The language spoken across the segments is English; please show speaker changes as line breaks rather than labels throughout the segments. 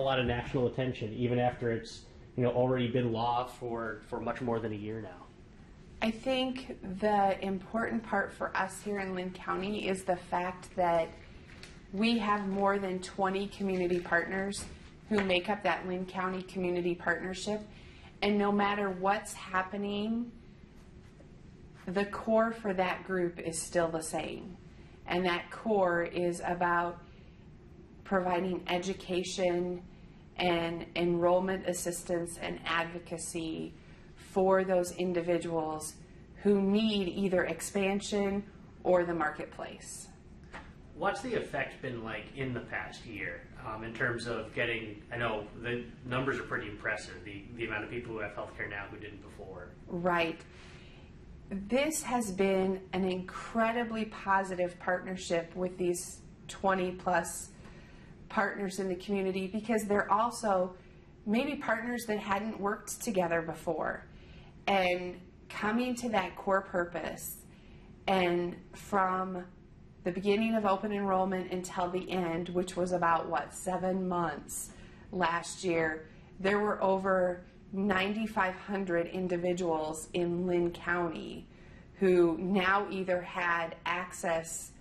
a lot of national attention, even after it's already been law for much more than a year now?
I think the important part for us here in Linn County is the fact that we have more than 20 community partners who make up that Linn County Community Partnership, and no matter what's happening, the core for that group is still the same, and that core is about providing education and enrollment assistance and advocacy for those individuals who need either expansion or the marketplace.
What's the effect been like in the past year in terms of getting, I know the numbers are pretty impressive, the amount of people who have healthcare now who didn't before.
Right. This has been an incredibly positive partnership with these 20 plus partners in the community, because they're also maybe partners that hadn't worked together before, and coming to that core purpose. And from the beginning of open enrollment until the end, which was about 7 months last year, there were over 9,500 individuals in Linn County who now either had access,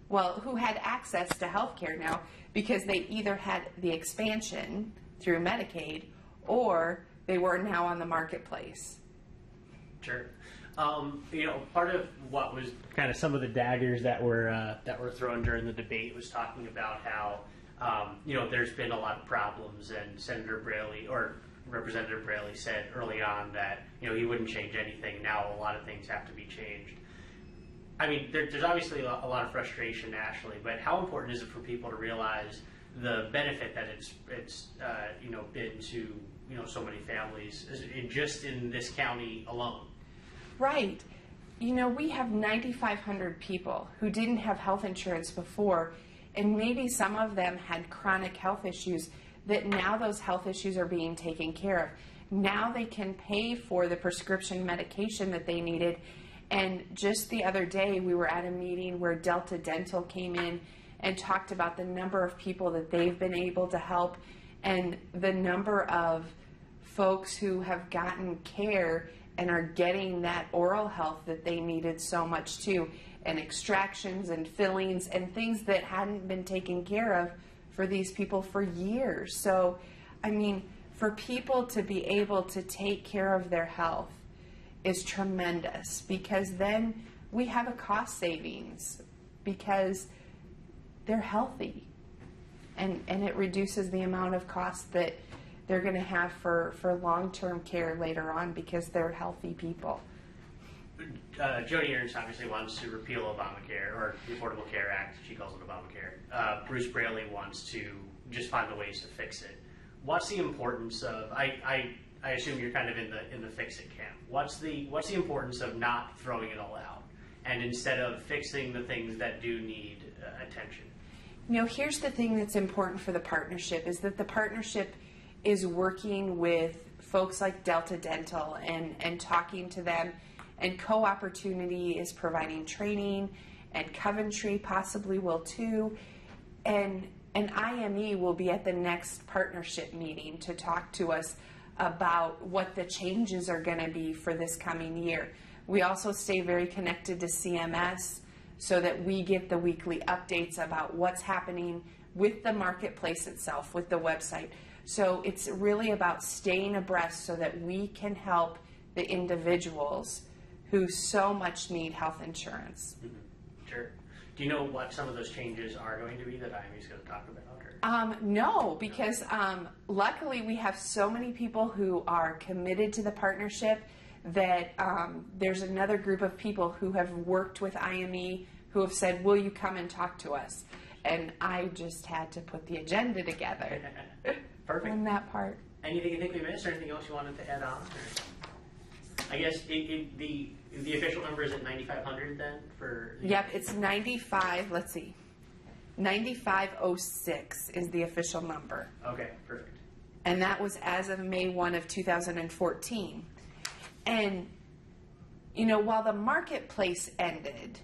who had access to health care now because they either had the expansion through Medicaid or they were now on the marketplace.
Sure. Part of what was kind of some of the daggers that were thrown during the debate was talking about how there's been a lot of problems, and Senator Braley or Representative Braley said early on that he wouldn't change anything. Now a lot of things have to be changed. I mean, there's obviously a lot of frustration nationally, but how important is it for people to realize the benefit that it's been to so many families just in this county alone?
Right. We have 9,500 people who didn't have health insurance before, and maybe some of them had chronic health issues that now those health issues are being taken care of. Now they can pay for the prescription medication that they needed. And just the other day, we were at a meeting where Delta Dental came in and talked about the number of people that they've been able to help, and the number of folks who have gotten care and are getting that oral health that they needed so much too, and extractions and fillings and things that hadn't been taken care of for these people for years. So, I mean, for people to be able to take care of their health is tremendous, because then we have a cost savings because they're healthy, and it reduces the amount of cost that they're going to have for long-term care later on because they're healthy people.
Joni Ernst obviously wants to repeal Obamacare, or the Affordable Care Act. She calls it Obamacare. Bruce Braley wants to just find the ways to fix it. What's the importance of? I assume you're kind of in the fix it camp. What's the importance of not throwing it all out, and instead of fixing the things that do need attention?
Here's the thing that's important for the partnership is that the partnership is working with folks like Delta Dental and talking to them, and Co-Opportunity is providing training, and Coventry possibly will too, and IME will be at the next partnership meeting to talk to us about what the changes are going to be for this coming year. We also stay very connected to CMS so that we get the weekly updates about what's happening with the marketplace itself, with the website. So it's really about staying abreast so that we can help the individuals who so much need health insurance.
Mm-hmm. Sure. Do you know what some of those changes are going to be that IME is going to talk about?
No, because luckily we have so many people who are committed to the partnership that there's another group of people who have worked with IME who have said, will you come and talk to us? And I just had to put the agenda together.
Perfect.
On that part.
Anything you think we missed, or anything else you wanted to add on? Or? I guess the official number is at 9,500 then for.
Yep, it's 95. Let's see, 9,506 is the official number.
Okay, perfect.
And that was as of May 1 of 2014. And while the marketplace ended,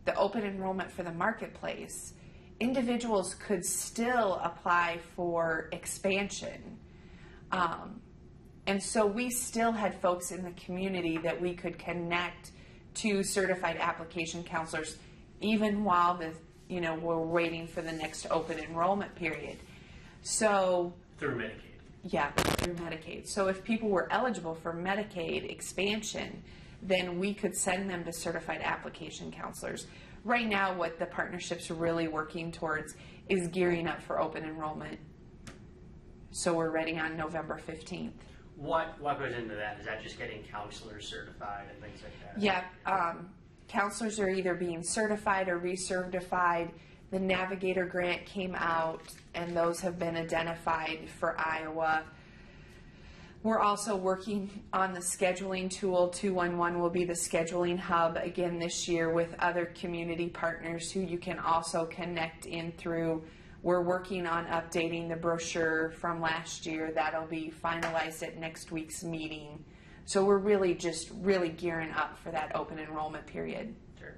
the open enrollment for the marketplace, individuals could still apply for expansion. And so we still had folks in the community that we could connect to certified application counselors, even while we're waiting for the next open enrollment period. So
through Medicaid.
Yeah, through Medicaid. So if people were eligible for Medicaid expansion, then we could send them to certified application counselors. Right now, what the partnership's really working towards is gearing up for open enrollment. So we're ready on November 15th.
What goes into that? Is that just getting counselors certified and things like that?
Yeah, counselors are either being certified or recertified. The Navigator grant came out, and those have been identified for Iowa. We're also working on the scheduling tool. 211 will be the scheduling hub again this year with other community partners who you can also connect in through. We're working on updating the brochure from last year. That'll be finalized at next week's meeting. So we're really gearing up for that open enrollment period.
Sure.